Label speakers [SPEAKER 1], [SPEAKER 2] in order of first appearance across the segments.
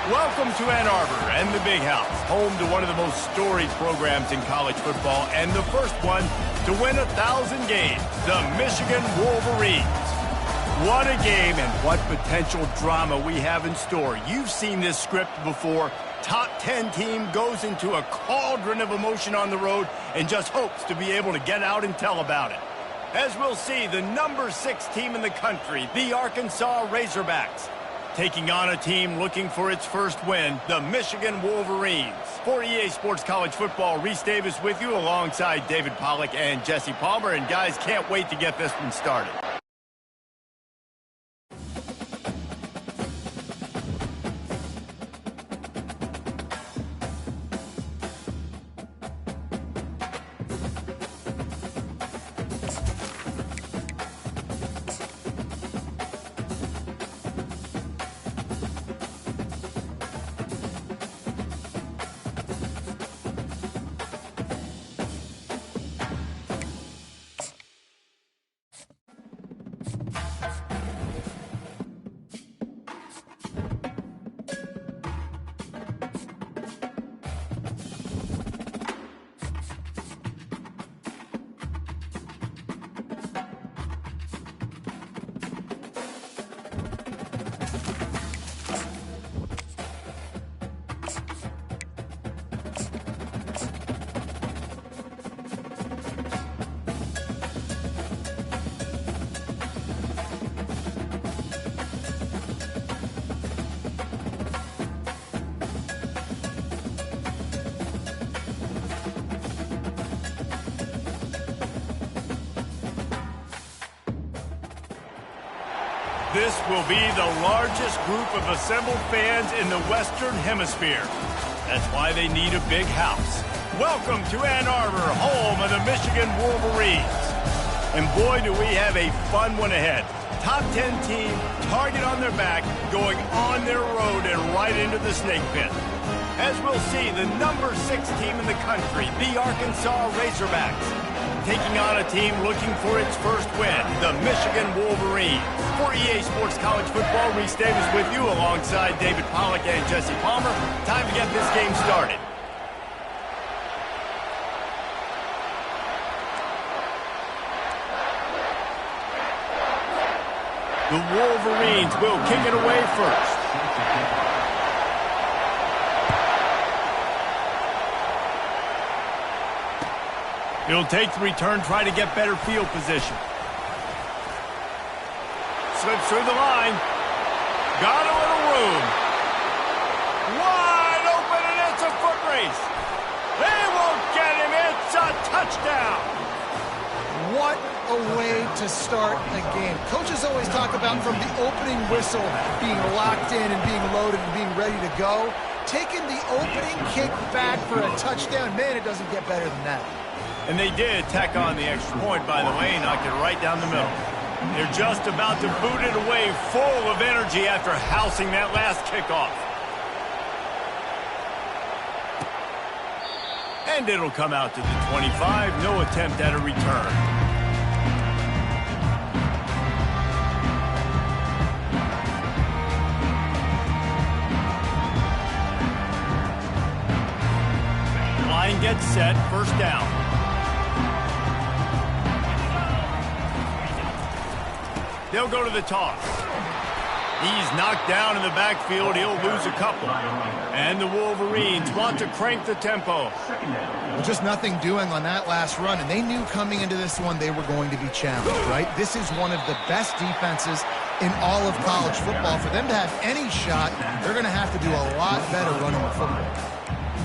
[SPEAKER 1] Welcome to Ann Arbor and the Big House, home to one of the most storied programs in college football and the first one to win 1,000 games, the Michigan Wolverines. What a game and what potential drama we have in store. You've seen this script before. Top 10 team goes into a cauldron of emotion on the road and just hopes to be able to get out and tell about it. As we'll see, the number 6 team in the country, the Arkansas Razorbacks, taking on a team looking for its first win, the Michigan Wolverines. For EA Sports College Football, Reese Davis with you alongside David Pollack and Jesse Palmer. And guys, can't wait to get this one started. This will be the largest group of assembled fans in the Western Hemisphere. That's why they need a big house. Welcome to Ann Arbor, home of the Michigan Wolverines. And boy, do we have a fun one ahead. Top 10 team, target on their back, going on their road and right into the snake pit. As we'll see, the number 6 team in the country, the Arkansas Razorbacks, taking on a team looking for its first win, the Michigan Wolverines. For EA Sports College Football, Reese Davis with you alongside David Pollack and Jesse Palmer. Time to get this game started. The Wolverines will kick it away first. He'll take the return, try to get better field position. Slips through the line. Got a little room. Wide open, and it's a foot race. They won't get him. It's a touchdown.
[SPEAKER 2] What a way to start a game. Coaches always talk about from the opening whistle being locked in and being loaded and being ready to go. Taking the opening kick back for a touchdown, man, it doesn't get better than that.
[SPEAKER 1] And they did tack on the extra point, by the way, knocked it right down the middle. They're just about to boot it away, full of energy after housing that last kickoff. And it'll come out to the 25, no attempt at a return. Line gets set, first down. They'll go to the toss. He's knocked down in the backfield. He'll lose a couple. And the Wolverines want to crank the tempo.
[SPEAKER 2] Well, just nothing doing on that last run, and they knew coming into this one they were going to be challenged, right? This is one of the best defenses in all of college football. For them to have any shot, they're going to have to do a lot better running the football.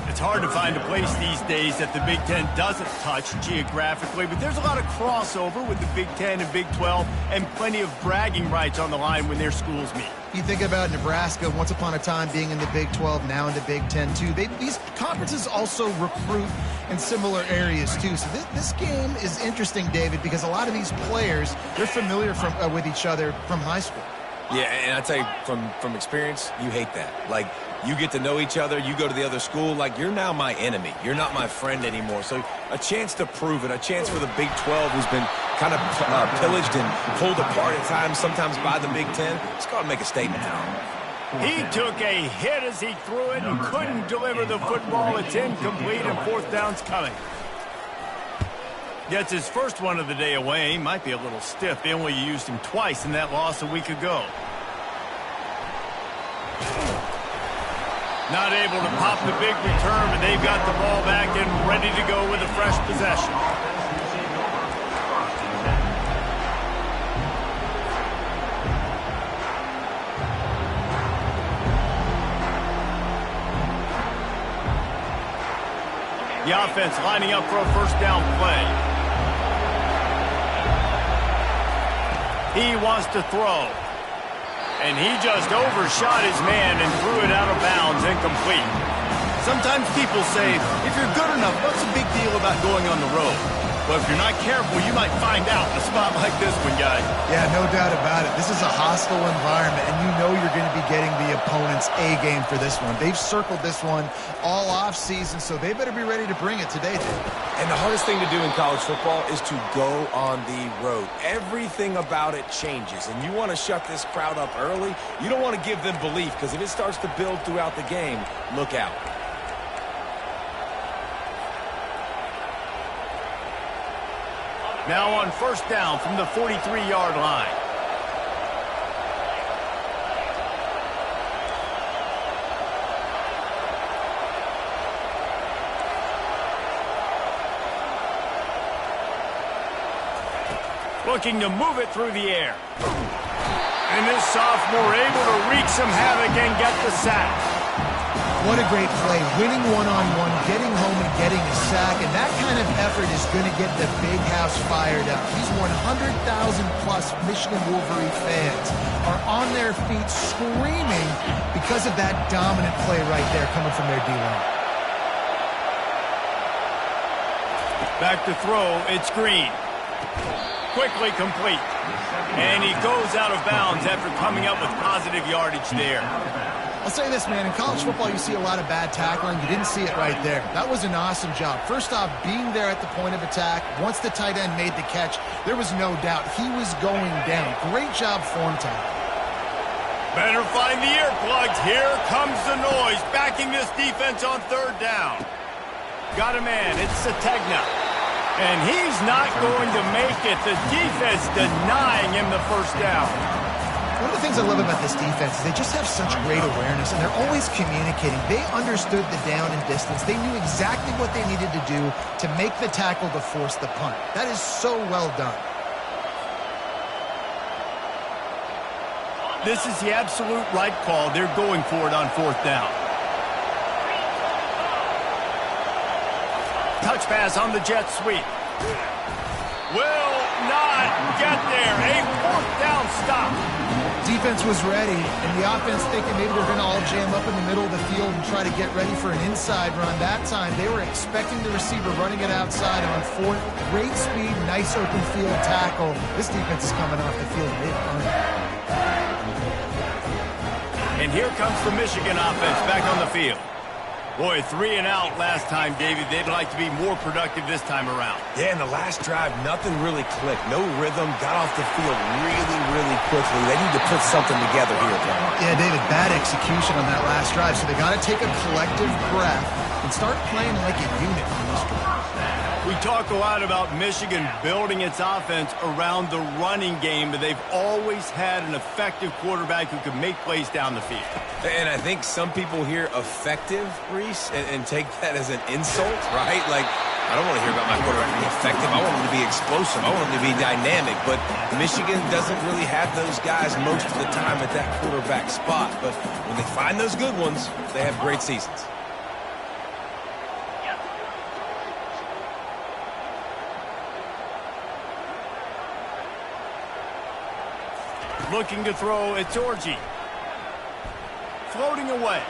[SPEAKER 1] It's hard to find a place these days that the Big Ten doesn't touch geographically, but there's a lot of crossover with the Big Ten and Big 12 and plenty of bragging rights on the line when their schools meet.
[SPEAKER 2] You think about Nebraska, once upon a time being in the Big 12, now in the Big 10 too. These conferences also recruit in similar areas too. So this game is interesting, David, because a lot of these players, they're familiar with each other from high school.
[SPEAKER 3] Yeah, and I tell you, from experience, you hate that. Like, you get to know each other, you go to the other school, like, you're now my enemy. You're not my friend anymore. So a chance to prove it, a chance for the Big 12, who's been kind of pillaged and pulled apart at times, sometimes by the Big 10. It's got to make a statement now.
[SPEAKER 1] He took a hit as he threw it and couldn't deliver the football. It's incomplete, and fourth down's coming. Gets his first one of the day away. Might be a little stiff. They only used him twice in that loss a week ago. Not able to pop the big return, but they've got the ball back and ready to go with a fresh possession. The offense lining up for a first down play. He wants to throw. And he just overshot his man and threw it out of bounds, incomplete. Sometimes people say, if you're good enough, what's the big deal about going on the road? But if you're not careful, you might find out in a spot like this one, guys.
[SPEAKER 2] Yeah, no doubt about it. This is a hostile environment, and you know you're going to be getting the opponent's A game for this one. They've circled this one all off season, so they better be ready to bring it today, Dave.
[SPEAKER 3] And the hardest thing to do in college football is to go on the road. Everything about it changes, and you want to shut this crowd up early. You don't want to give them belief, because if it starts to build throughout the game, look out.
[SPEAKER 1] Now on first down from the 43-yard line. Looking to move it through the air. And this sophomore able to wreak some havoc and get the sack.
[SPEAKER 2] What a great play, winning one-on-one, getting home and getting a sack, and that kind of effort is going to get the big house fired up. These 100,000-plus Michigan Wolverine fans are on their feet screaming because of that dominant play right there coming from their D-line.
[SPEAKER 1] Back to throw, it's Green. Quickly complete. And he goes out of bounds after coming up with positive yardage there.
[SPEAKER 2] I'll say this, man, in college football you see a lot of bad tackling. You didn't see it right there. That was an awesome job. First off, being there at the point of attack. Once the tight end made the catch, there was no doubt he was going down. Great job form tackle.
[SPEAKER 1] Better find the earplugs. Here comes the noise, backing this defense on third down. Got a man, it's Sategna. And he's not going to make it. The defense denying him the first down.
[SPEAKER 2] One of the things I love about this defense is they just have such great awareness, and they're always communicating. They understood the down and distance. They knew exactly what they needed to do to make the tackle to force the punt. That is so well done.
[SPEAKER 1] This is the absolute right call. They're going for it on fourth down. Touch pass on the jet sweep. Will not get there. A fourth down stop.
[SPEAKER 2] Defense was ready, and the offense thinking maybe they're going to all jam up in the middle of the field and try to get ready for an inside run. That time, they were expecting the receiver running it outside on fourth. Great speed, nice open field tackle. This defense is coming off the field. They've earned it.
[SPEAKER 1] And here comes the Michigan offense back on the field. Boy, 3 and out last time, David. They'd like to be more productive this time around.
[SPEAKER 3] Yeah, in the last drive, nothing really clicked. No rhythm, got off the field really quickly. They need to put something together here, John.
[SPEAKER 2] Yeah, David, bad execution on that last drive, so they got to take a collective breath and start playing like a unit from this one.
[SPEAKER 1] We talk a lot about Michigan building its offense around the running game, but they've always had an effective quarterback who can make plays down the field.
[SPEAKER 3] And I think some people hear effective, Reese, and take that as an insult, right? Like, I don't want to hear about my quarterback being effective. I want him to be explosive. I want him to be dynamic. But Michigan doesn't really have those guys most of the time at that quarterback spot. But when they find those good ones, they have great seasons.
[SPEAKER 1] Looking to throw, it's Orji. floating away.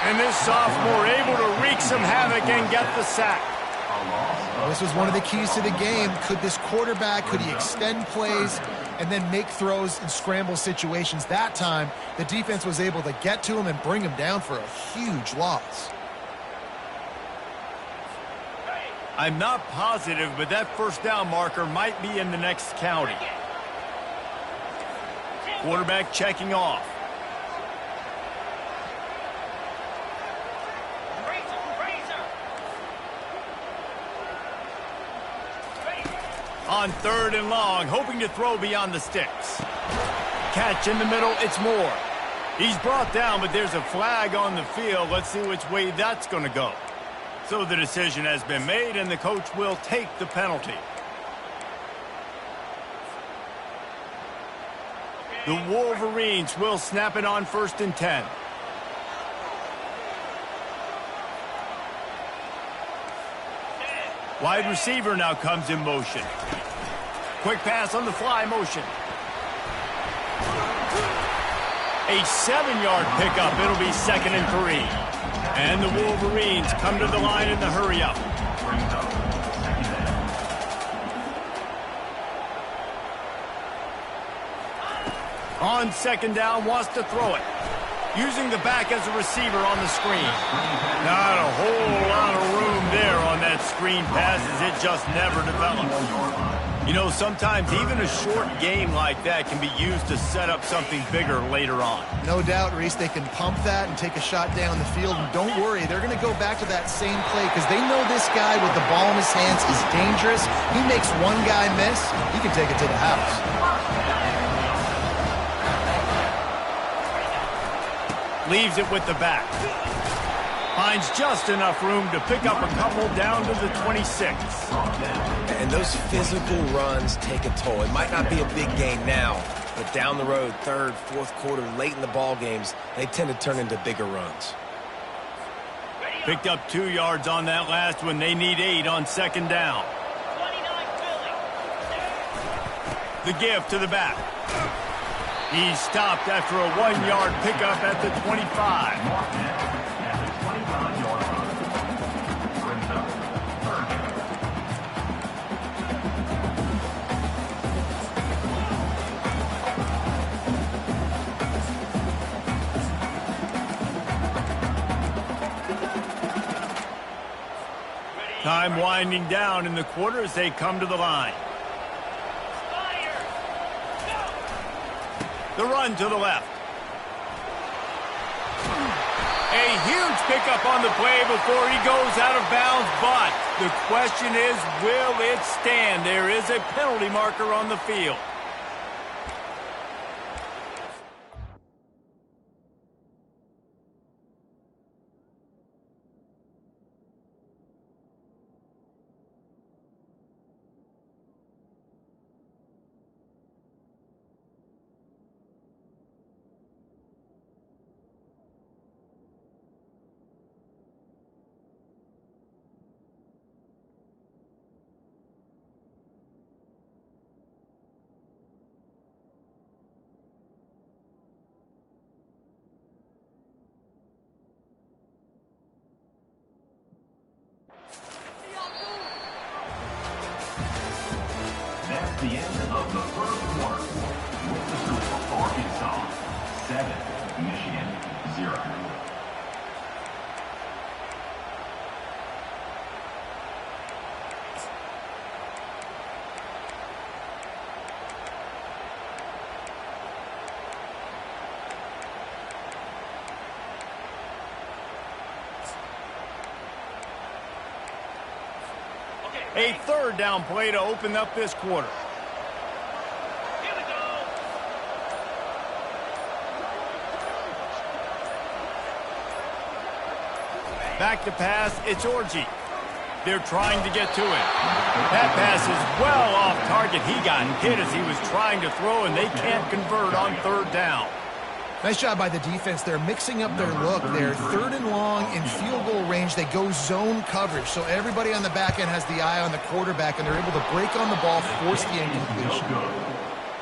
[SPEAKER 1] And this sophomore able to wreak some havoc and get the sack.
[SPEAKER 2] This was one of the keys to the game. Could this quarterback, could he extend plays and then make throws in scramble situations? That time, the defense was able to get to him and bring him down for a huge loss.
[SPEAKER 1] I'm not positive, but that first down marker might be in the next county. Quarterback checking off. On 3rd and long, hoping to throw beyond the sticks. Catch in the middle, it's Moore. He's brought down, but there's a flag on the field. Let's see which way that's going to go. So the decision has been made, and the coach will take the penalty. The Wolverines will snap it on 1st and 10. Wide receiver now comes in motion. Quick pass on the fly motion. A 7-yard pickup. It'll be 2nd and 3. And the Wolverines come to the line in the hurry up. On 2nd down, wants to throw it. Using the back as a receiver on the screen. Not a whole lot of room there on that screen pass as it just never developed. You know, sometimes even a short game like that can be used to set up something bigger later on.
[SPEAKER 2] No doubt, Reese, they can pump that and take a shot down the field. And don't worry, they're going to go back to that same play because they know this guy with the ball in his hands is dangerous. He makes one guy miss, he can take it to the house.
[SPEAKER 1] Leaves it with the back. Finds just enough room to pick up a couple down to the 26.
[SPEAKER 3] And those physical runs take a toll. It might not be a big gain now, but down the road, 3rd, 4th quarter, late in the ball games, they tend to turn into bigger runs.
[SPEAKER 1] Picked up 2 yards on that last one. They need 8 on 2nd down. The give to the back. He stopped after a 1-yard pickup at the 25. Time winding down in the quarter as they come to the line. The run to the left. A huge pickup on the play before he goes out of bounds, but the question is, will it stand? There is a penalty marker on the field.
[SPEAKER 4] That's the end of the 1st quarter. With the score, Arkansas 7, Michigan 0.
[SPEAKER 1] A 3rd down play to open up this quarter.
[SPEAKER 4] Here we go.
[SPEAKER 1] Back to pass, it's Orji. They're trying to get to him. That pass is well off target. He got hit as he was trying to throw, and they can't convert on 3rd down.
[SPEAKER 2] Nice job by the defense. They're mixing up their look. They're 3rd and long in field goal range. They go zone coverage, so everybody on the back end has the eye on the quarterback, and they're able to break on the ball, force the incompletion.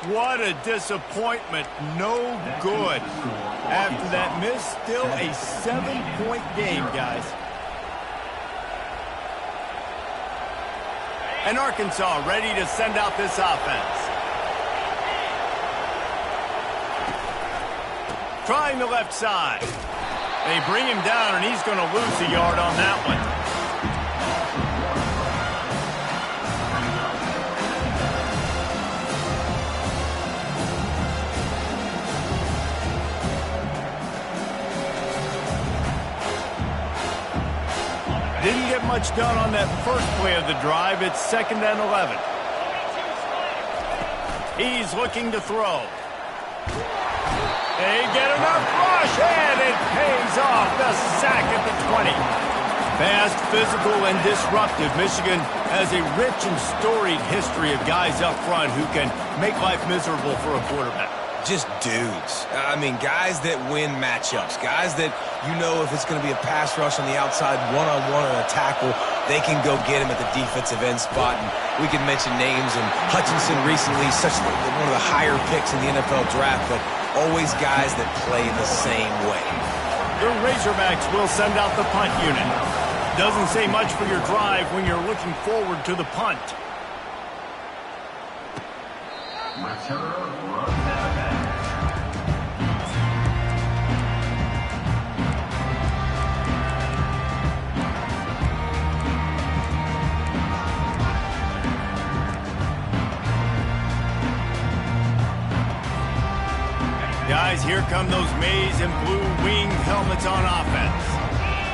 [SPEAKER 1] What a disappointment. No good. After that miss, still a 7-point game, guys. And Arkansas ready to send out this offense. Trying the left side. They bring him down, and he's going to lose a yard on that one. Didn't get much done on that first play of the drive. It's 2nd and 11. He's looking to throw. They get enough rush, and it pays off. The sack at the 20. Fast, physical, and disruptive. Michigan has a rich and storied history of guys up front who can make life miserable for a quarterback.
[SPEAKER 3] Just dudes. I mean, guys that win matchups. Guys that, you know, if it's going to be a pass rush on the outside, one-on-one on a tackle, they can go get him at the defensive end spot. And we can mention names, and Hutchinson recently, one of the higher picks in the NFL draft, but always guys that play the same way.
[SPEAKER 1] The Razorbacks will send out the punt unit. Doesn't say much for your drive when you're looking forward to the punt.
[SPEAKER 4] Returner runs out of bounds.
[SPEAKER 1] Guys, here come those maize and blue winged helmets on offense.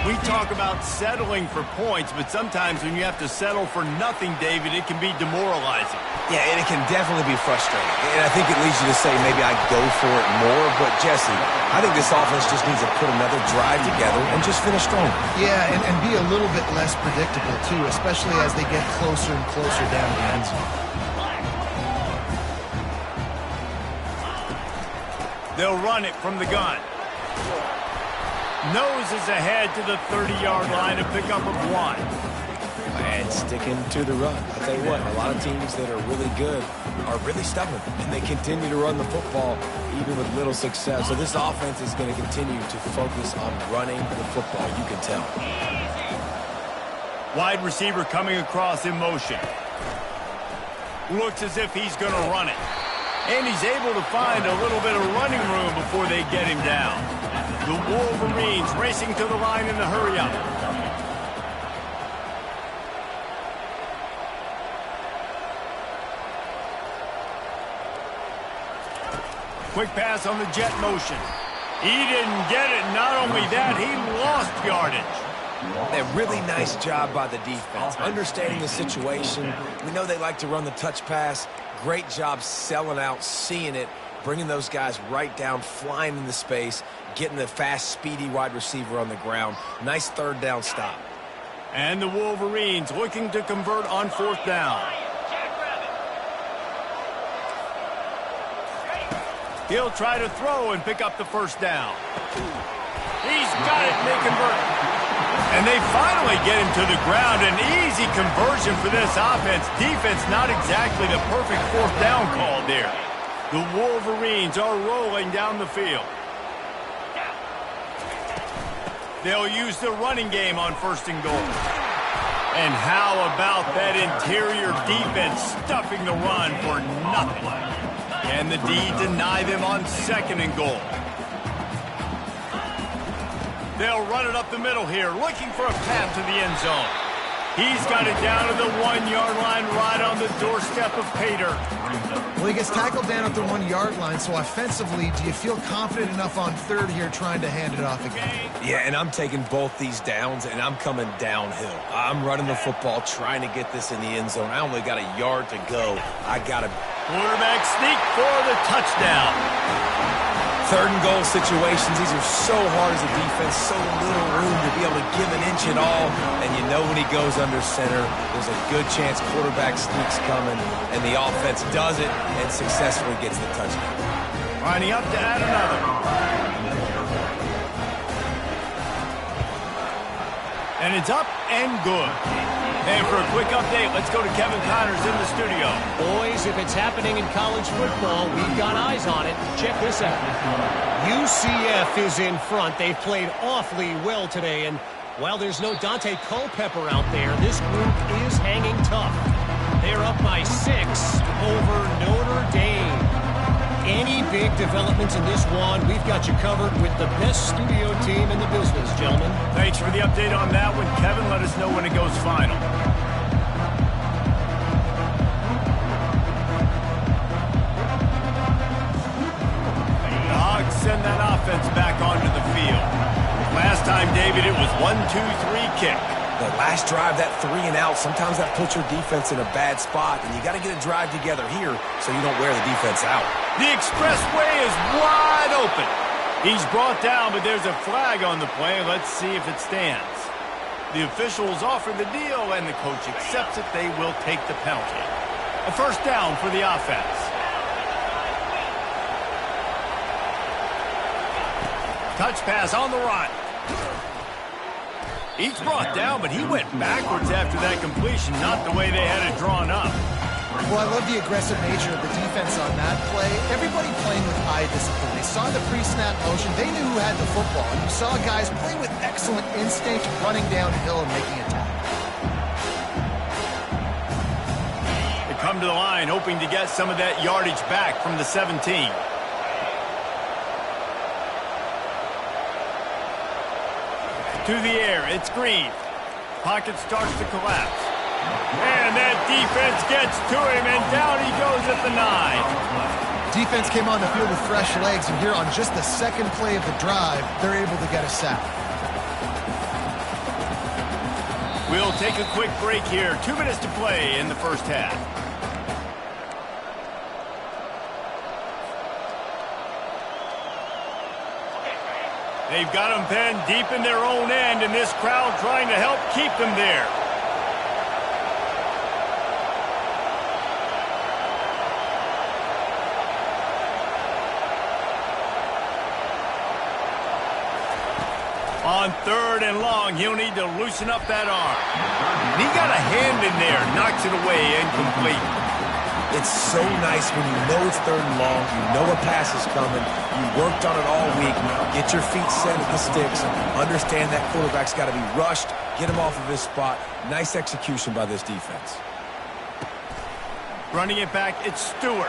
[SPEAKER 1] We talk about settling for points, but sometimes when you have to settle for nothing, David, it can be demoralizing.
[SPEAKER 3] Yeah, and it can definitely be frustrating. And I think it leads you to say maybe I'd go for it more. But, Jesse, I think this offense just needs to put another drive together and just finish strong.
[SPEAKER 2] Yeah, and be a little bit less predictable, too, especially as they get closer and closer down the end zone.
[SPEAKER 1] They'll run it from the gun. Noses ahead to the 30-yard line to pick up a 1.
[SPEAKER 3] And sticking to the run. I'll tell you what, a lot of teams that are really good are really stubborn, and they continue to run the football even with little success. So this offense is going to continue to focus on running the football, you can tell.
[SPEAKER 1] Wide receiver coming across in motion. Looks as if he's going to run it. And he's able to find a little bit of running room before they get him down. The Wolverines racing to the line in the hurry-up. Quick pass on the jet motion. He didn't get it. Not only that, he lost yardage.
[SPEAKER 3] A really nice job by the defense, understanding the situation. We know they like to run the touch pass. Great job selling out, seeing it, bringing those guys right down, flying into space, getting the fast, speedy wide receiver on the ground. Nice 3rd down stop.
[SPEAKER 1] And the Wolverines looking to convert on 4th down. He'll try to throw and pick up the 1st down. He's got it, and they convert. And they finally get him to the ground. An easy conversion for this offense. Defense not exactly the perfect 4th down call there. The Wolverines are rolling down the field. They'll use the running game on 1st and goal. And how about that interior defense stuffing the run for nothing? And the D deny them on 2nd and goal. They'll run it up the middle here, looking for a path to the end zone. He's got it down to the 1-yard line, right on the doorstep of Pater.
[SPEAKER 2] Well, he gets tackled down at the 1-yard line, so offensively, do you feel confident enough on 3rd here trying to hand it off again?
[SPEAKER 3] Yeah, and I'm taking both these downs, and I'm coming downhill. I'm running the football, trying to get this in the end zone. I only got a yard to go. I got to...
[SPEAKER 1] Quarterback sneak for the touchdown.
[SPEAKER 3] 3rd and goal situations, these are so hard as a defense, so little room to be able to give an inch at all. And you know when he goes under center, there's a good chance quarterback sneak's coming, and the offense does it and successfully gets the touchdown.
[SPEAKER 1] Lining up to add another. And it's up and good. And for a quick update, let's go to Kevin Connors in the studio.
[SPEAKER 5] Boys, if it's happening in college football, we've got eyes on it. Check this out. UCF is in front. They've played awfully well today, and while there's no Dante Culpepper out there, this group is hanging tough. They're up by 6 over Notre Dame. Any big developments in this one, we've got you covered with the best studio team in the business, gentlemen.
[SPEAKER 1] Thanks for the update on that one, Kevin. Let us know when it goes final. The Hogs send that offense back onto the field. Last time, David, it was 1-2-3 kick.
[SPEAKER 3] The last drive, that 3 and out, sometimes that puts your defense in a bad spot, and you got to get a drive together here so you don't wear the defense out.
[SPEAKER 1] The expressway is wide open. He's brought down, but there's a flag on the play. Let's see if it stands. The officials offer the deal, and the coach accepts it. They will take the penalty. A first down for the offense. Touch pass on the run. He's brought down, but he went backwards after that completion, not the way they had it drawn up.
[SPEAKER 2] Well, I love the aggressive nature of the defense on that play. Everybody playing with eye discipline. They saw the pre-snap motion. They knew who had the football. And you saw guys play with excellent instinct, running downhill and making a tackle.
[SPEAKER 1] They come to the line, hoping to get some of that yardage back from the 17. To the air, it's Green. Pocket starts to collapse. And that defense gets to him, and down he goes at the 9.
[SPEAKER 2] Defense came on the field with fresh legs, and here on just the second play of the drive, they're able to get a sack.
[SPEAKER 1] We'll take a quick break here. 2 minutes to play in the first half. They've got them pinned deep in their own end, and this crowd trying to help keep them there. On 3rd and long, he'll need to loosen up that arm. And he got a hand in there, knocks it away, incomplete.
[SPEAKER 3] It's so nice when you know it's 3rd and long, you know a pass is coming, you worked on it all week, get your feet set at the sticks, understand that quarterback's got to be rushed, get him off of his spot. Nice execution by this defense.
[SPEAKER 1] Running it back, it's Stewart.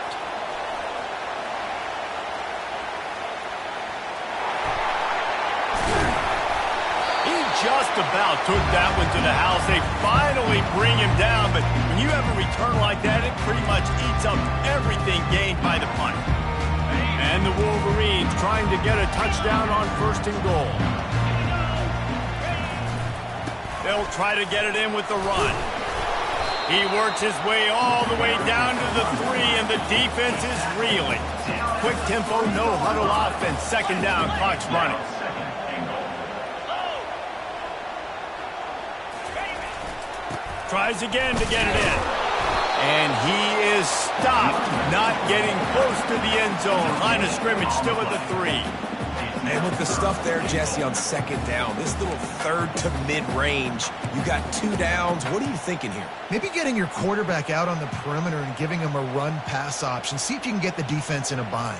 [SPEAKER 1] Just about took that one to the house. They finally bring him down, but when you have a return like that, it pretty much eats up everything gained by the punt. And the Wolverines trying to get a touchdown on 1st and goal. They'll try to get it in with the run. He works his way all the way down to the 3, and the defense is reeling. Quick tempo, no huddle offense. 2nd down, clock's running. Tries again to get it in. And he is stopped, not getting close to the end zone. Line of scrimmage still at the 3.
[SPEAKER 3] And with the stuff there, Jesse, on 2nd down, this little 3rd to mid-range, you got 2 downs. What are you thinking here?
[SPEAKER 2] Maybe getting your quarterback out on the perimeter and giving him a run-pass option. See if you can get the defense in a bind.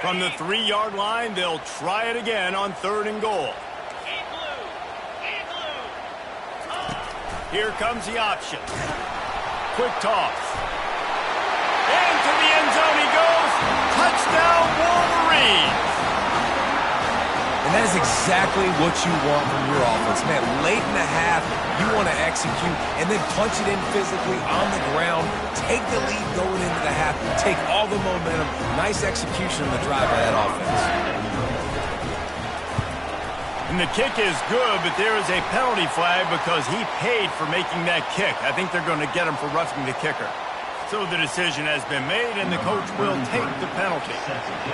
[SPEAKER 1] From the 3-yard line, they'll try it again on 3rd and goal. Here comes the option. Quick toss. Into the end zone he goes. Touchdown, Wolverines.
[SPEAKER 3] And that is exactly what you want from your offense. Man, late in the half, you want to execute and then punch it in physically on the ground. Take the lead going into the half. Take all the momentum. Nice execution on the drive by that offense.
[SPEAKER 1] And the kick is good, but there is a penalty flag because he paid for making that kick. I think they're going to get him for roughing the kicker. So the decision has been made, and the coach will take the penalty.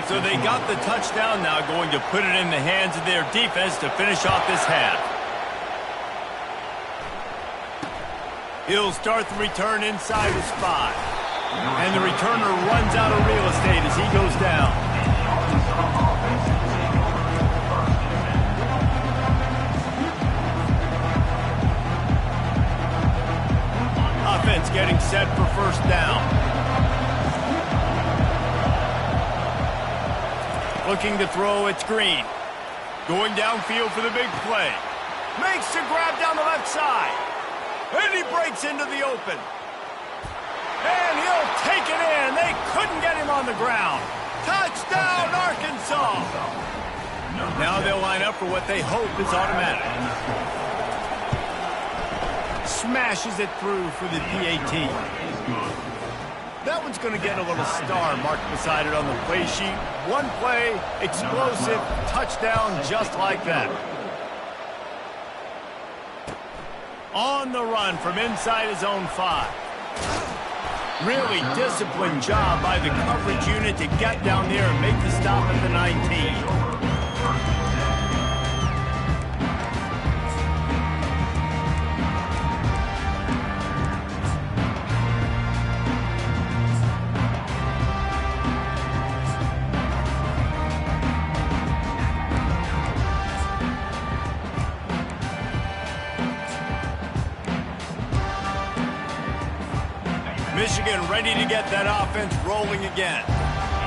[SPEAKER 1] So they got the touchdown now, going to put it in the hands of their defense to finish off this half. He'll start the return inside his 5. And the returner runs out of real estate as he goes down. offense getting set for first down. Looking to throw, it's Green. Going downfield for the big play. Makes the grab down the left side. And he breaks into the open. And he'll take it in. They couldn't get him on the ground. Touchdown, Arkansas. Now they'll line up for what they hope is automatic. Smashes it through for the PAT. That one's going to get a little star marked beside it on the play sheet. One play, explosive, touchdown just like that. On the run from inside his own 5. Really disciplined job by the coverage unit to get down there and make the stop at the 19. Michigan ready to get that offense rolling again.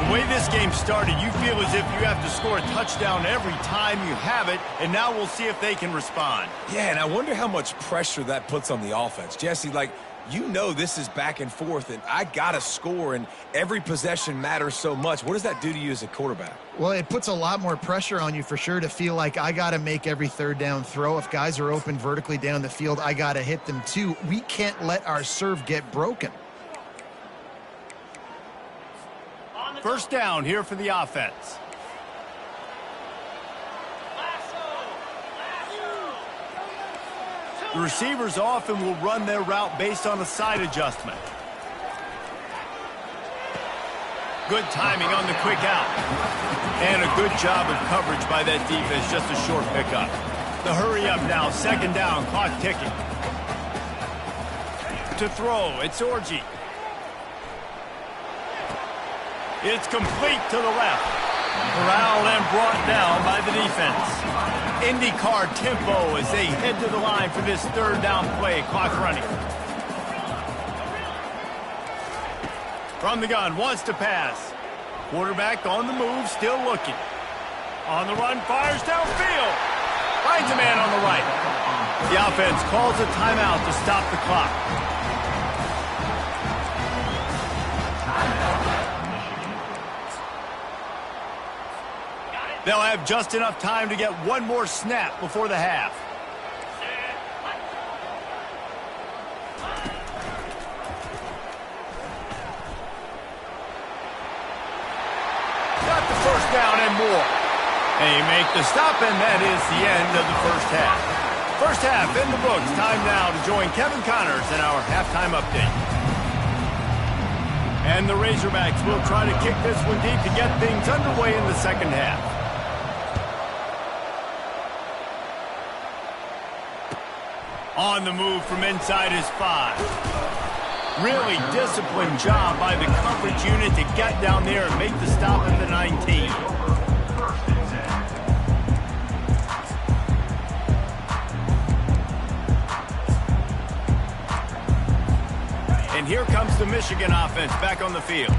[SPEAKER 1] The way this game started, you feel as if you have to score a touchdown every time you have it, and now we'll see if they can respond.
[SPEAKER 3] Yeah, and I wonder how much pressure that puts on the offense. Jesse, like, you know this is back and forth, and I got to score, and every possession matters so much. What does that do to you as a quarterback?
[SPEAKER 2] Well, it puts a lot more pressure on you for sure to feel like I got to make every third down throw. If guys are open vertically down the field, I got to hit them too. We can't let our serve get broken.
[SPEAKER 1] First down here for the offense. The receivers often will run their route based on a side adjustment. Good timing on the quick out. And a good job of coverage by that defense, just a short pickup. The hurry up now, second down, clock ticking. To throw, it's Orji. It's complete to the left. Corralled and brought down by the defense. IndyCar tempo as they head to the line for this third down play. Clock running. From the gun, wants to pass. Quarterback on the move, still looking. On the run, fires downfield. Finds a man on the right. The offense calls a timeout to stop the clock. They'll have just enough time to get one more snap before the half. Got the first down and more. They make the stop, and that is the end of the first half. First half in the books. Time now to join Kevin Connors in our halftime update. And the Razorbacks will try to kick this one deep to get things underway in the second half. On the move from inside his 5. Really disciplined job by the coverage unit to get down there and make the stop at the 19. And here comes the Michigan offense back on the field.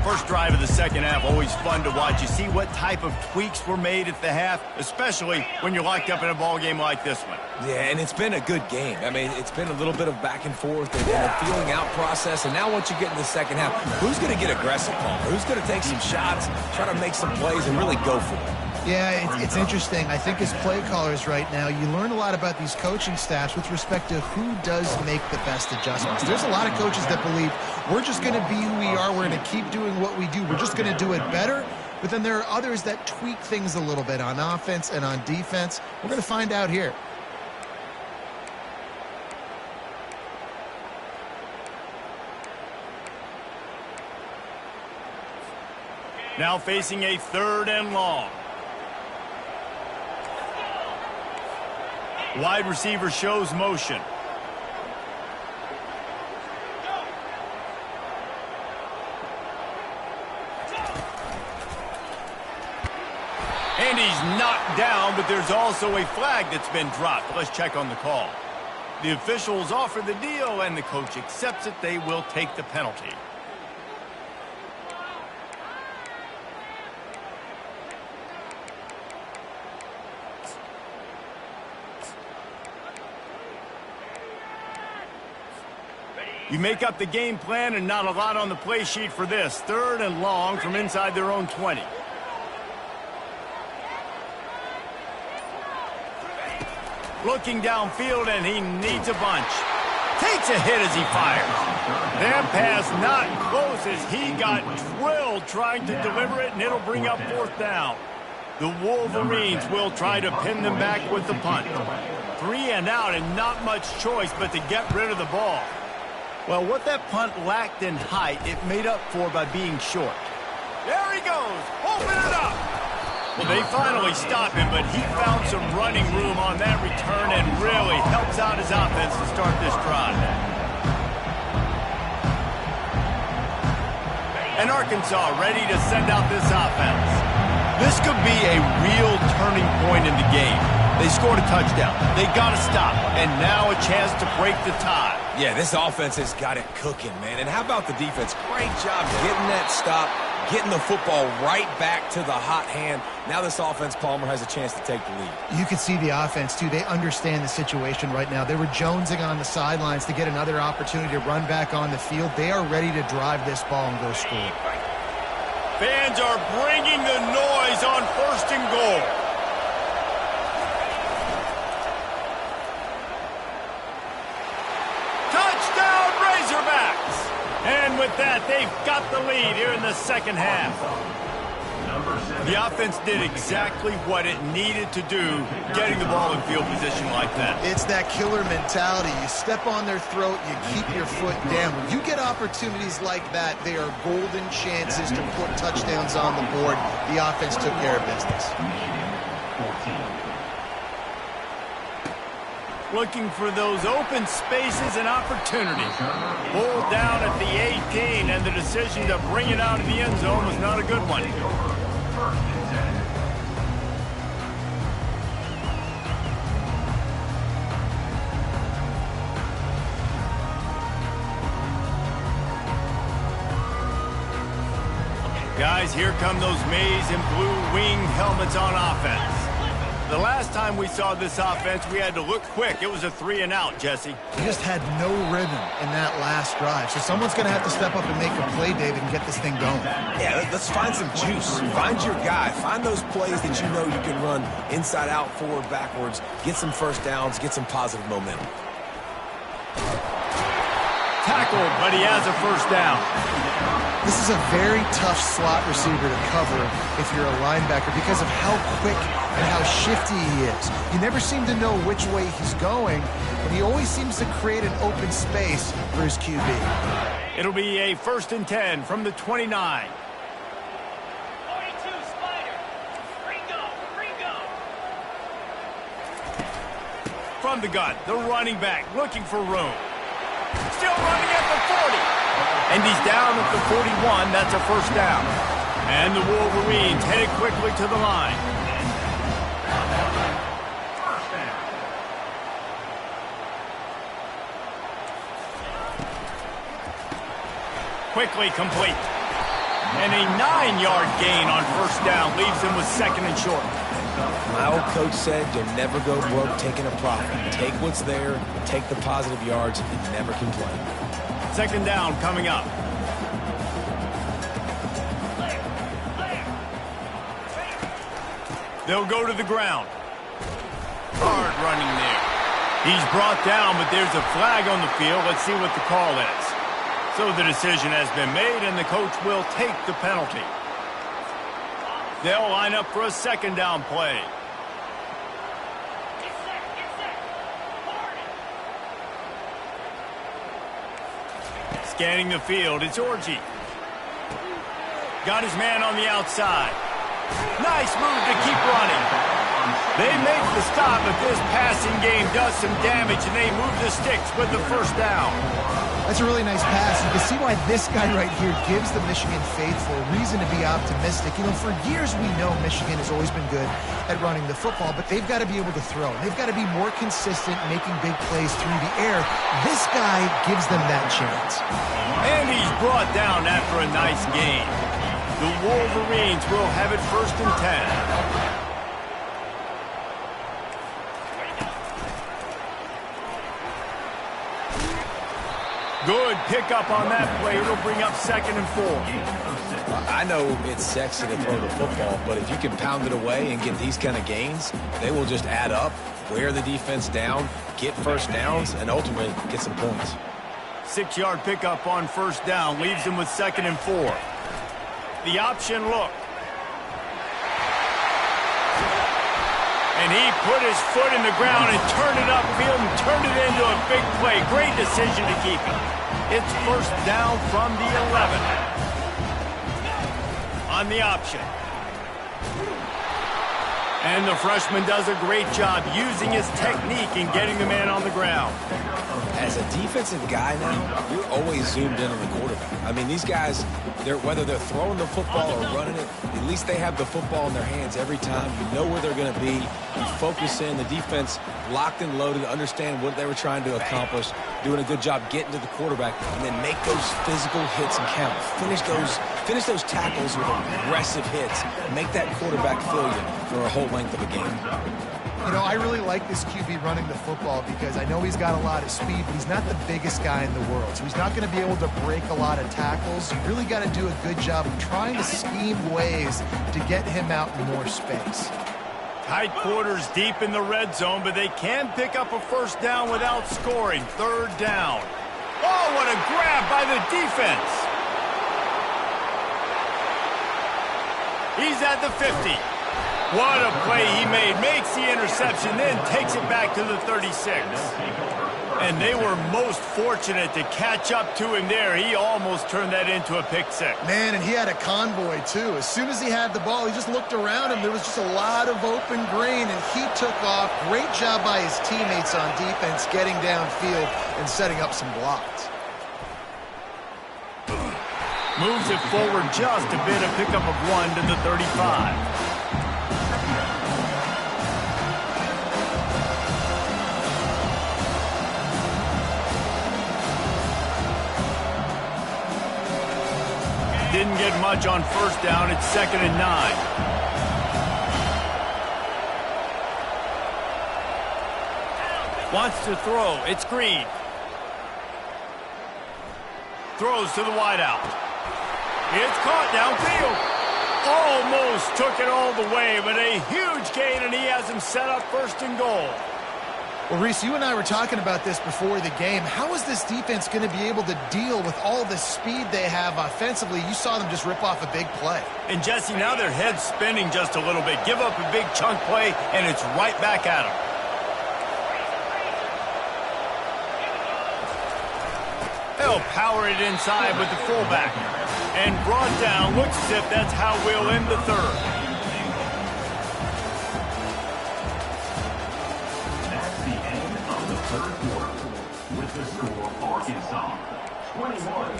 [SPEAKER 1] First drive of the second half, always fun to watch. You see what type of tweaks were made at the half, especially when you're locked up in a ball game like this one.
[SPEAKER 3] Yeah, and it's been a good game. I mean, it's been a little bit of back and forth and a feeling out process. And now once you get in the second half, who's going to get aggressive, Paul? Who's going to take some shots, try to make some plays, and really go for it?
[SPEAKER 2] Yeah, it's interesting. I think as play callers right now, you learn a lot about these coaching staffs with respect to who does make the best adjustments. There's a lot of coaches that believe we're just going to be who we are. We're going to keep doing what we do. We're just going to do it better. But then there are others that tweak things a little bit on offense and on defense. We're going to find out here.
[SPEAKER 1] Now facing a third and long. Wide receiver shows motion. And he's knocked down, but there's also a flag that's been dropped. Let's check on the call. The officials offer the deal, and the coach accepts it. They will take the penalty. You make up the game plan, and not a lot on the play sheet for this. 3rd and long from inside their own 20. Looking downfield, and he needs a bunch. Takes a hit as he fires. That pass not close as he got drilled trying to deliver it, and it'll bring up 4th down. The Wolverines will try to pin them back with the punt. 3 and out, and not much choice but to get rid of the ball. Well, what that punt lacked in height, it made up for by being short. There he goes. Open it up. Well, they finally stop him, but he found some running room on that return and really helps out his offense to start this drive. And Arkansas ready to send out this offense. This could be a real turning point in the game. They scored a touchdown. They got to stop, and now a chance to break the tie.
[SPEAKER 3] Yeah, this offense has got it cooking, man. And how about the defense? Great job getting that stop, getting the football right back to the hot hand. Now this offense, Palmer, has a chance to take the lead.
[SPEAKER 2] You can see the offense, too. They understand the situation right now. They were jonesing on the sidelines to get another opportunity to run back on the field. They are ready to drive this ball and go score.
[SPEAKER 1] Fans are bringing the noise on 1st and goal. Touchdown, Razorbacks! And with that, they've got the lead here in the 2nd half. The offense did exactly what it needed to do, getting the ball in field position like that.
[SPEAKER 2] It's that killer mentality. You step on their throat, you keep your foot down. When you get opportunities like that, they are golden chances to put touchdowns on the board. The offense took care of business.
[SPEAKER 1] Looking for those open spaces and opportunities. Pulled down at the 18, and the decision to bring it out of the end zone was not a good one. Guys, here come those maize and blue winged helmets on offense. The last time we saw this offense, we had to look quick. It was a 3 and out, Jesse.
[SPEAKER 2] You just had no rhythm in that last drive. So someone's going to have to step up and make a play, David, and get this thing going.
[SPEAKER 3] Yeah, let's find some juice. Find your guy. Find those plays that you know you can run inside out, forward, backwards. Get some 1st downs. Get some positive momentum.
[SPEAKER 1] Tackled, but he has a 1st down.
[SPEAKER 2] This is a very tough slot receiver to cover if you're a linebacker because of how quick and how shifty he is. You never seem to know which way he's going, and he always seems to create an open space for his QB.
[SPEAKER 1] It'll be a 1st and 10 from the 29.
[SPEAKER 6] 42 Spider. Ringo.
[SPEAKER 1] From the gun, the running back looking for room. Still running at the 40. And he's down at the 41. That's a 1st down. And the Wolverines headed quickly to the line. Quickly complete. And a 9-yard gain on 1st down leaves him with 2nd and short.
[SPEAKER 3] My old coach said you'll never go broke taking a profit. Take what's there, take the positive yards, and never complain.
[SPEAKER 1] 2nd down coming up. They'll go to the ground. Hard running there. He's brought down, but there's a flag on the field. Let's see what the call is. So the decision has been made, and the coach will take the penalty. They'll line up for a 2nd down play. Scanning the field, it's Orji. Got his man on the outside. Nice move to keep running. They make the stop, but this passing game does some damage, and they move the sticks with the 1st down.
[SPEAKER 2] I That's a really nice pass. You can see why this guy right here gives the Michigan faithful reason to be optimistic. You know, for years we know Michigan has always been good at running the football, but they've got to be able to throw. They've got to be more consistent making big plays through the air. This guy gives them that chance.
[SPEAKER 1] And he's brought down after a nice gain. The Wolverines will have it 1st and 10. Good pickup on that play. It'll bring up 2nd and 4.
[SPEAKER 3] I know it's sexy to throw the football, but if you can pound it away and get these kind of gains, they will just add up, wear the defense down, get first downs, and ultimately get some points.
[SPEAKER 1] 6-yard pickup on 1st down leaves them with 2nd and 4. The option look. And he put his foot in the ground and turned it upfield and turned it into a big play. Great decision to keep it. It's 1st down from the 11. On the option. And the freshman does a great job using his technique and getting the man on the ground.
[SPEAKER 3] As a defensive guy now, you're always zoomed in on the quarterback. I mean, these guys, whether they're throwing the football or running it, at least they have the football in their hands every time. You know where they're going to be. You focus in. The defense locked and loaded, understand what they were trying to accomplish, doing a good job getting to the quarterback, and then make those physical hits and count. Finish those tackles with aggressive hits. Make that quarterback feel you for a whole length of a game.
[SPEAKER 2] You know, I really like this QB running the football because I know he's got a lot of speed, but he's not the biggest guy in the world. So he's not going to be able to break a lot of tackles. You really got to do a good job of trying to scheme ways to get him out in more space.
[SPEAKER 1] Tight quarters deep in the red zone, but they can pick up a 1st down without scoring. 3rd down. Oh, what a grab by the defense. He's at the 50. What a play he made. Makes the interception, then takes it back to the 36. And they were most fortunate to catch up to him there. He almost turned that into a pick 6.
[SPEAKER 2] Man, and he had a convoy, too. As soon as he had the ball, he just looked around him. There was just a lot of open green, and he took off. Great job by his teammates on defense, getting downfield and setting up some blocks.
[SPEAKER 1] Moves it forward just a bit, a pickup of 1 to the 35. Didn't get much on 1st down. It's 2nd and 9. Wants to throw. It's Green. Throws to the wideout. It's caught downfield. Almost took it all the way, but a huge gain, and he has him set up 1st and goal.
[SPEAKER 2] Well, Reese, you and I were talking about this before the game. How is this defense going to be able to deal with all the speed they have offensively? You saw them just rip off a big play.
[SPEAKER 1] And, Jesse, now their head's spinning just a little bit. Give up a big chunk play, and it's right back at them. They'll power it inside with the fullback. And brought down. Looks as if that's how we'll end the 3rd.
[SPEAKER 4] With the score, Arkansas 21,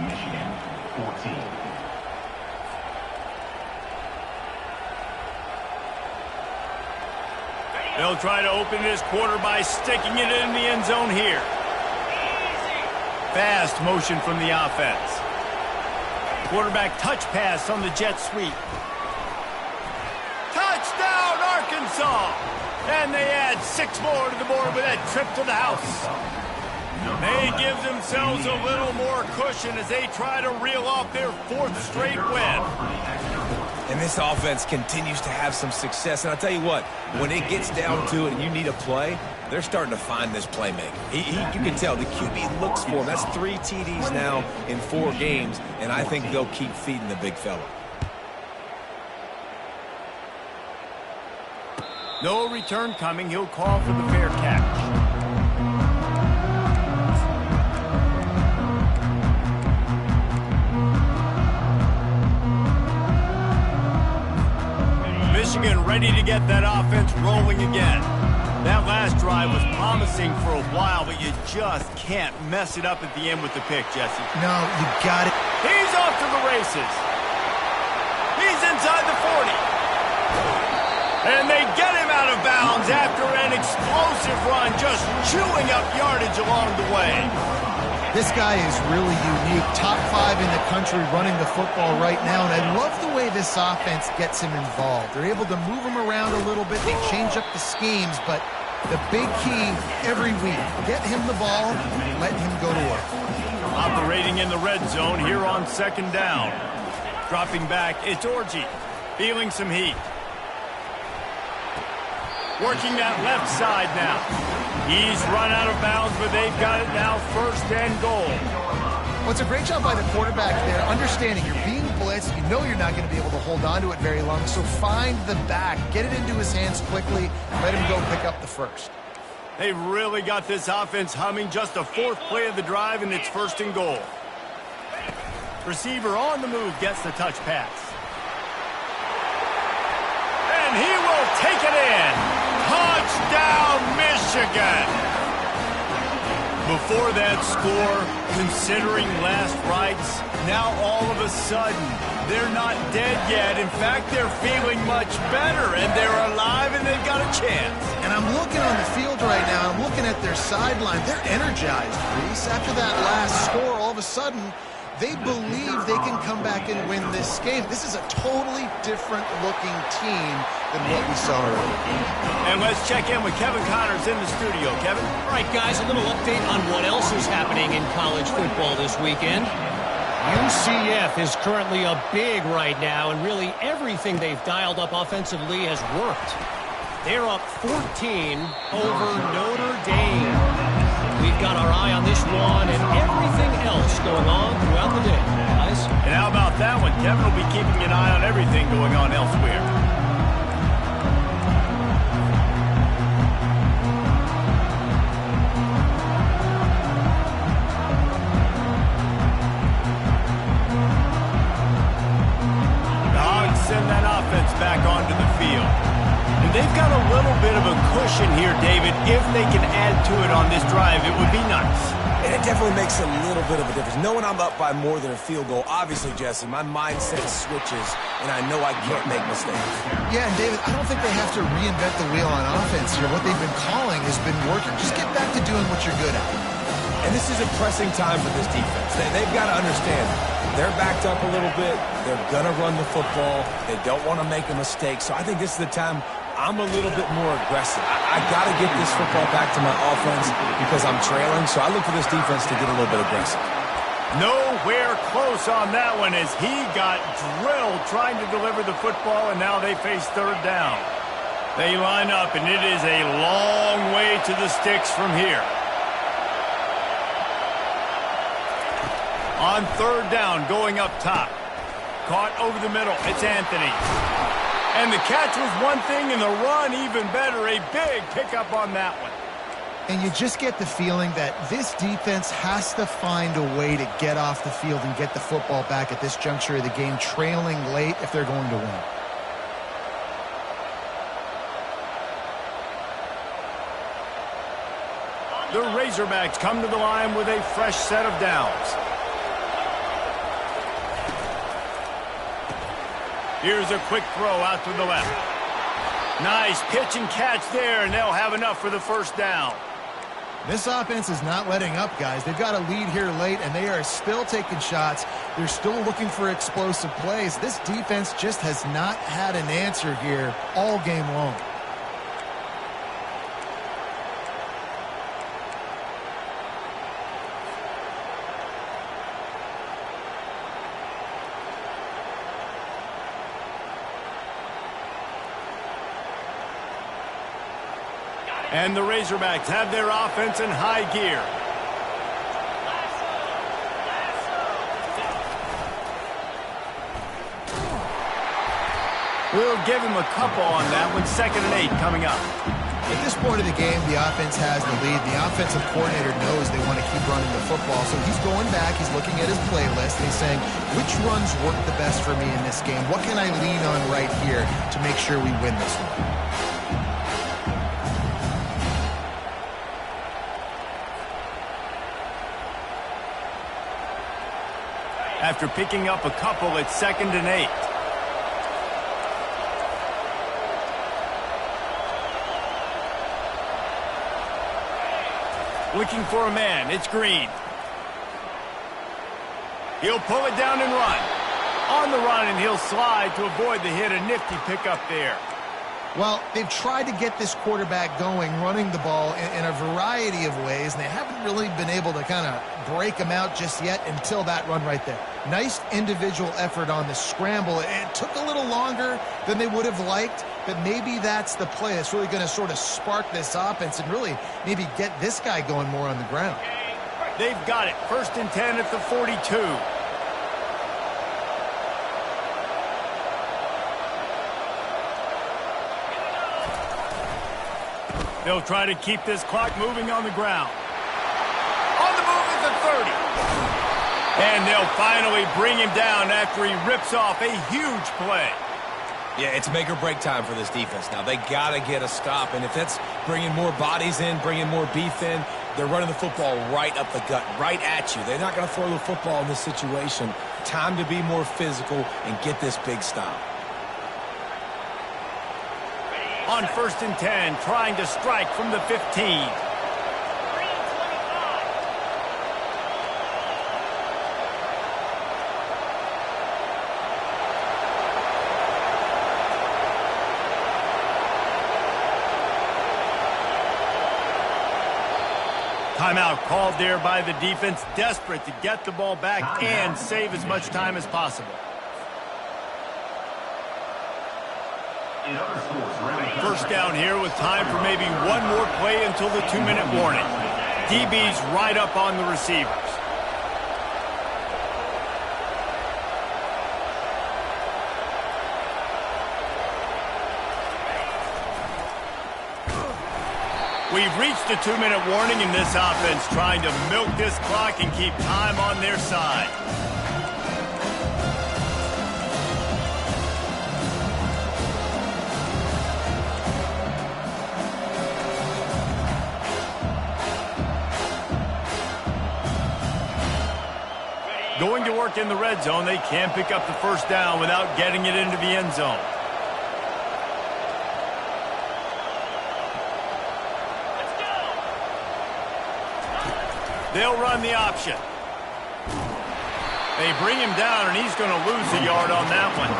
[SPEAKER 4] Michigan 14.
[SPEAKER 1] They'll try to open this quarter by sticking it in the end zone here. Fast motion from the offense. Quarterback touch pass on the jet sweep. Touchdown, Arkansas! And they add 6 more to the board with that trip to the house. They give themselves a little more cushion as they try to reel off their 4th straight win.
[SPEAKER 3] And this offense continues to have some success. And I'll tell you what, when it gets down to it and you need a play, they're starting to find this playmaker. You can tell the QB looks for him. That's 3 TDs now in 4 games, and I think they'll keep feeding the big fella.
[SPEAKER 1] No return coming. He'll call for the fair catch. Michigan ready to get that offense rolling again. That last drive was promising for a while, but you just can't mess it up at the end with the pick, Jesse.
[SPEAKER 2] No, you got it.
[SPEAKER 1] He's off to the races. He's inside the 40. And they get him out of bounds after an explosive run, just chewing up yardage along the way.
[SPEAKER 2] This guy is really unique. Top 5 in the country running the football right now, and I love the way this offense gets him involved. They're able to move him around a little bit. They change up the schemes, but the big key every week, get him the ball, let him go to work.
[SPEAKER 1] Operating in the red zone here on second down. Dropping back, it's Orji. Feeling some heat. Working that left side now. He's run out of bounds, but they've got it now first and goal.
[SPEAKER 2] Well, it's a great job by the quarterback there, understanding you're being blitzed. You know you're not going to be able to hold on to it very long, so find the back. Get it into his hands quickly. Let him go pick up the first.
[SPEAKER 1] They've really got this offense humming. Just the 4th play of the drive, and it's first and goal. Receiver on the move gets the touch pass. And he will take it in. Touchdown, Michigan! Before that score, considering last rites, now all of a sudden, they're not dead yet. In fact, they're feeling much better, and they're alive, and they've got a chance.
[SPEAKER 2] And I'm looking on the field right now. I'm looking at their sideline. They're energized, Reese. After that last score, all of a sudden, they believe they can come back and win this game. This is a totally different-looking team than what we saw earlier.
[SPEAKER 1] And let's check in with Kevin Connors in the studio. Kevin?
[SPEAKER 5] All right, guys, a little update on what else is happening in college football this weekend. UCF is currently up big right now, and really everything they've dialed up offensively has worked. They're up 14 over Notre Dame. We've got our eye on this one and everything else going on throughout the day, guys.
[SPEAKER 1] And how about that one? Kevin will be keeping an eye on everything going on elsewhere. The Hogs send that offense back onto the field. And they've got a little bit of a cushion here, David. If they can add to it on this drive, it would be nice.
[SPEAKER 3] And it definitely makes a little bit of a difference. Knowing I'm up by more than a field goal, obviously, Jesse, my mindset switches, and I know I can't make mistakes.
[SPEAKER 2] Yeah, and David, I don't think they have to reinvent the wheel on offense here. What they've been calling has been working. Just get back to doing what you're good at.
[SPEAKER 3] And this is a pressing time for this defense. They've got to understand, they're backed up a little bit. They're going to run the football. They don't want to make a mistake. So I think this is the time I'm a little bit more aggressive. I got to get this football back to my offense because I'm trailing. So I look for this defense to get a little bit aggressive.
[SPEAKER 1] Nowhere close on that one as he got drilled trying to deliver the football, and now they face third down. They line up, and it is a long way to the sticks from here. On third down, going up top. Caught over the middle. It's Anthony. And the catch was one thing, and the run even better. A big pickup on that one.
[SPEAKER 2] And you just get the feeling that this defense has to find a way to get off the field and get the football back at this juncture of the game, trailing late if they're going to win.
[SPEAKER 1] The Razorbacks come to the line with a fresh set of downs. Here's a quick throw out to the left. Nice pitch and catch there, and they'll have enough for the first down.
[SPEAKER 2] This offense is not letting up, guys. They've got a lead here late, and they are still taking shots. They're still looking for explosive plays. This defense just has not had an answer here all game long.
[SPEAKER 1] And the Razorbacks have their offense in high gear. We'll give him a couple on that one. 2nd and 8 coming up.
[SPEAKER 2] At this point of the game, the offense has the lead. The offensive coordinator knows they want to keep running the football, so he's going back, he's looking at his playlist, and he's saying, which runs work the best for me in this game? What can I lean on right here to make sure we win this one?
[SPEAKER 1] after picking up a couple at 2nd and 8. Looking for a man. It's Green. He'll pull it down and run. On the run, and he'll slide to avoid the hit. A nifty pickup there.
[SPEAKER 2] Well, they've tried to get this quarterback going, running the ball in a variety of ways, and they haven't really been able to kind of break him out just yet until that run right there. Nice individual effort on the scramble. It took a little longer than they would have liked, but maybe that's the play that's really going to sort of spark this offense and really maybe get this guy going more on the ground.
[SPEAKER 1] They've got it. 1st and 10 at the 42. They'll try to keep this clock moving on the ground. On the move at the 30. And they'll finally bring him down after he rips off a huge play.
[SPEAKER 3] Yeah, it's make or break time for this defense now. They got to get a stop, and if that's bringing more bodies in, bringing more beef in, they're running the football right up the gut, right at you. They're not going to throw the football in this situation. Time to be more physical and get this big stop.
[SPEAKER 1] On 1st and 10, trying to strike from the 15. Timeout called there by the defense, desperate to get the ball back and save as much time as possible. First down here with time for maybe one more play until the 2-minute warning. DB's right up on the receivers. We've reached the 2-minute warning in this offense, trying to milk this clock and keep time on their side. Going to work in the red zone, they can't pick up the first down without getting it into the end zone. They'll run the option. They bring him down, and he's going to lose a yard on that one.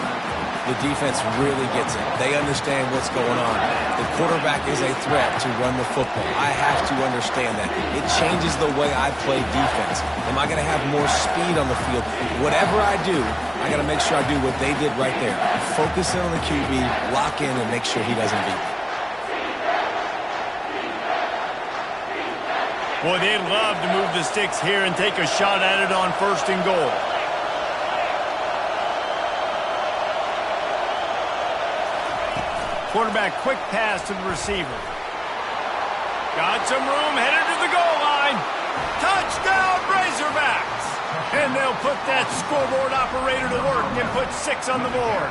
[SPEAKER 3] The defense really gets it. They understand what's going on. The quarterback is a threat to run the football. I have to understand that. It changes the way I play defense. Am I going to have more speed on the field? Whatever I do, I got to make sure I do what they did right there. Focus in on the QB, lock in, and make sure he doesn't beat me.
[SPEAKER 1] Boy, they'd love to move the sticks here and take a shot at it on 1st and goal. Quarterback quick pass to the receiver. Got some room, headed to the goal line. Touchdown, Razorbacks! And they'll put that scoreboard operator to work and put 6 on the board.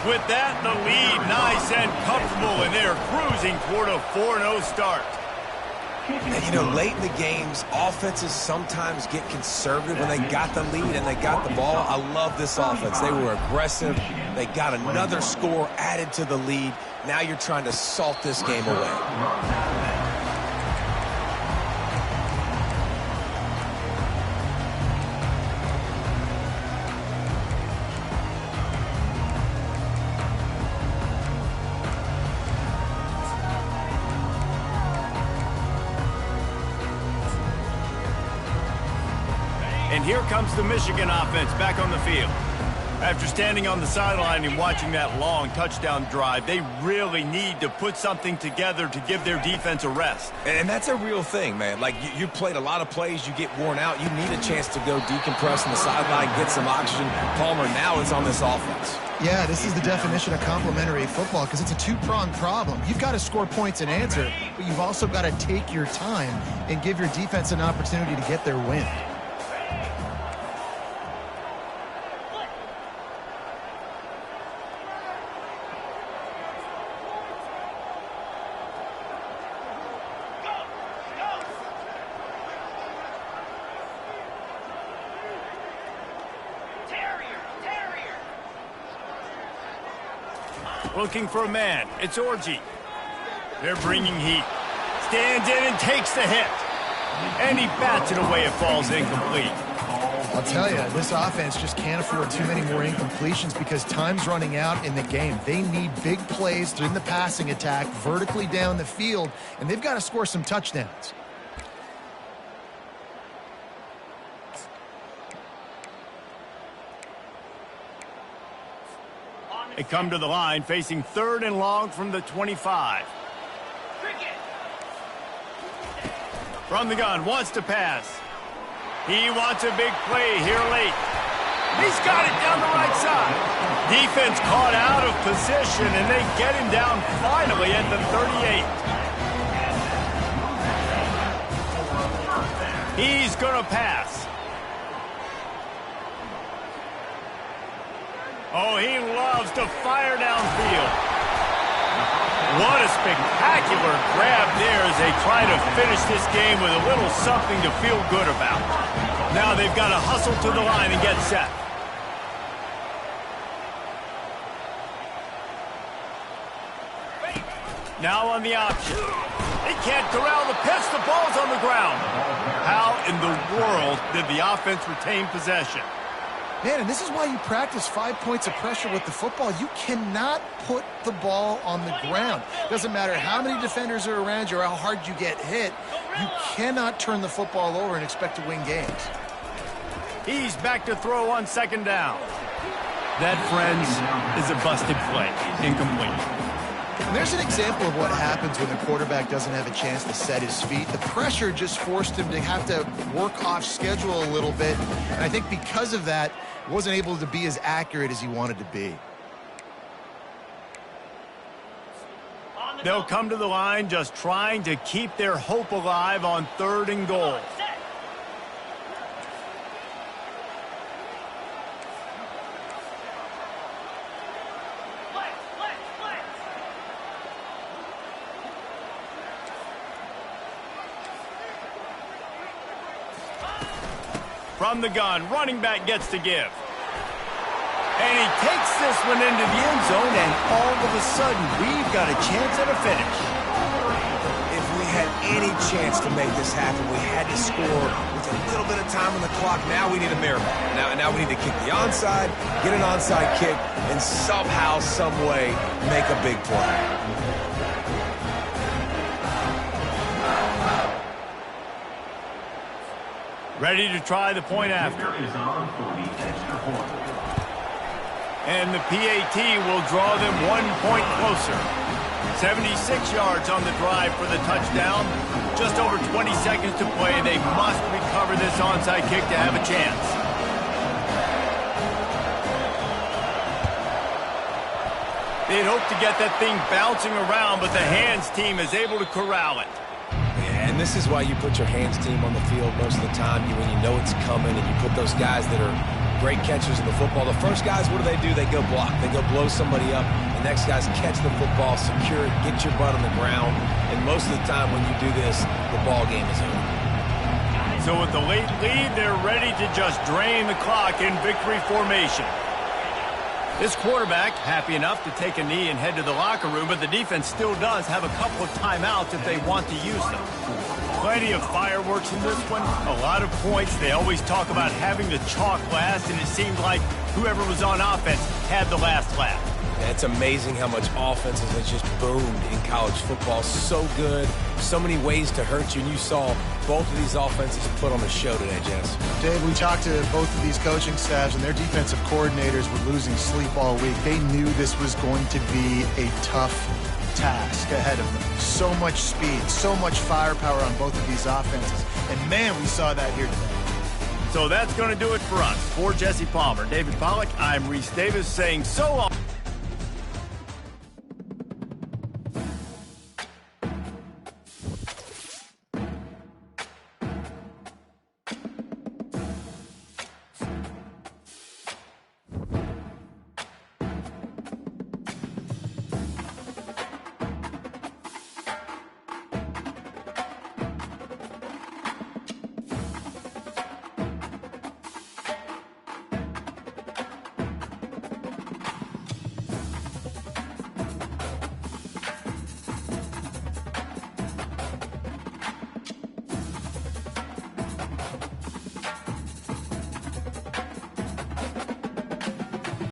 [SPEAKER 1] With that, the lead nice and comfortable, and they're cruising toward a 4-0 start.
[SPEAKER 3] And, you know, late in the games, offenses sometimes get conservative when they got the lead and they got the ball. I love this offense. They were aggressive. They got another score added to the lead. Now you're trying to salt this game away.
[SPEAKER 1] And here comes the Michigan offense back on the field. After standing on the sideline and watching that long touchdown drive, they really need to put something together to give their defense a rest.
[SPEAKER 3] And that's a real thing, man. Like, you played a lot of plays, you get worn out. You need a chance to go decompress on the sideline, get some oxygen. Palmer, now it's on this offense.
[SPEAKER 2] Yeah, this is the definition of complementary football because it's a two-pronged problem. You've got to score points and answer, but you've also got to take your time and give your defense an opportunity to get their win.
[SPEAKER 1] Looking for a man. It's Orji. They're bringing heat. Stands in and takes the hit. And he bats it away. It falls incomplete.
[SPEAKER 2] I'll tell you, this offense just can't afford too many more incompletions because time's running out in the game. They need big plays in the passing attack, vertically down the field, and they've got to score some touchdowns.
[SPEAKER 1] They come to the line facing 3rd and long from the 25. From the gun, wants to pass. He wants a big play here late. He's got it down the right side. Defense caught out of position, and they get him down finally at the 38. He's going to pass. Oh, he loves to fire downfield. What a spectacular grab there as they try to finish this game with a little something to feel good about. Now they've got to hustle to the line and get set. Now on the option. They can't corral the pitch. The ball's on the ground. How in the world did the offense retain possession?
[SPEAKER 2] Man, and this is why you practice 5 points of pressure with the football. You cannot put the ball on the ground. Doesn't matter how many defenders are around you or how hard you get hit. You cannot turn the football over and expect to win games.
[SPEAKER 1] He's back to throw on 2nd down. That, friends, is a busted play. Incomplete.
[SPEAKER 2] And there's an example of what happens when the quarterback doesn't have a chance to set his feet. The pressure just forced him to have to work off schedule a little bit. And I think because of that, he wasn't able to be as accurate as he wanted to be.
[SPEAKER 1] They'll come to the line just trying to keep their hope alive on 3rd and goal. From the gun, running back gets to give. And he takes this one into the end zone, and all of a sudden, we've got a chance at a finish.
[SPEAKER 3] If we had any chance to make this happen, we had to score with a little bit of time on the clock. Now we need a miracle. Now we need to kick the onside, get an onside kick, and somehow, some way, make a big play.
[SPEAKER 1] Ready to try the point after. And the PAT will draw them 1 point closer. 76 yards on the drive for the touchdown. Just over 20 seconds to play. They must recover this onside kick to have a chance. They'd hope to get that thing bouncing around, but the hands team is able to corral it.
[SPEAKER 3] And this is why you put your hands team on the field most of the time when you know it's coming, and you put those guys that are great catchers in the football. The first guys, what do? They go block. They go blow somebody up. The next guys catch the football, secure it, get your butt on the ground. And most of the time when you do this, the ball game is over.
[SPEAKER 1] So with the late lead, they're ready to just drain the clock in victory formation. This quarterback happy enough to take a knee and head to the locker room, but the defense still does have a couple of timeouts if they want to use them. Plenty of fireworks in this one, a lot of points. They always talk about having the chalk last, and it seemed like whoever was on offense had the last laugh.
[SPEAKER 3] It's amazing how much offenses have just boomed in college football. So good, so many ways to hurt you, and you saw both of these offenses put on a show today, Jess.
[SPEAKER 2] Dave, we talked to both of these coaching staffs, and their defensive coordinators were losing sleep all week. They knew this was going to be a tough task ahead of them. So much speed, so much firepower on both of these offenses. And, man, we saw that here today.
[SPEAKER 1] So that's going to do it for us. For Jesse Palmer, David Pollack, I'm Reese Davis saying so long.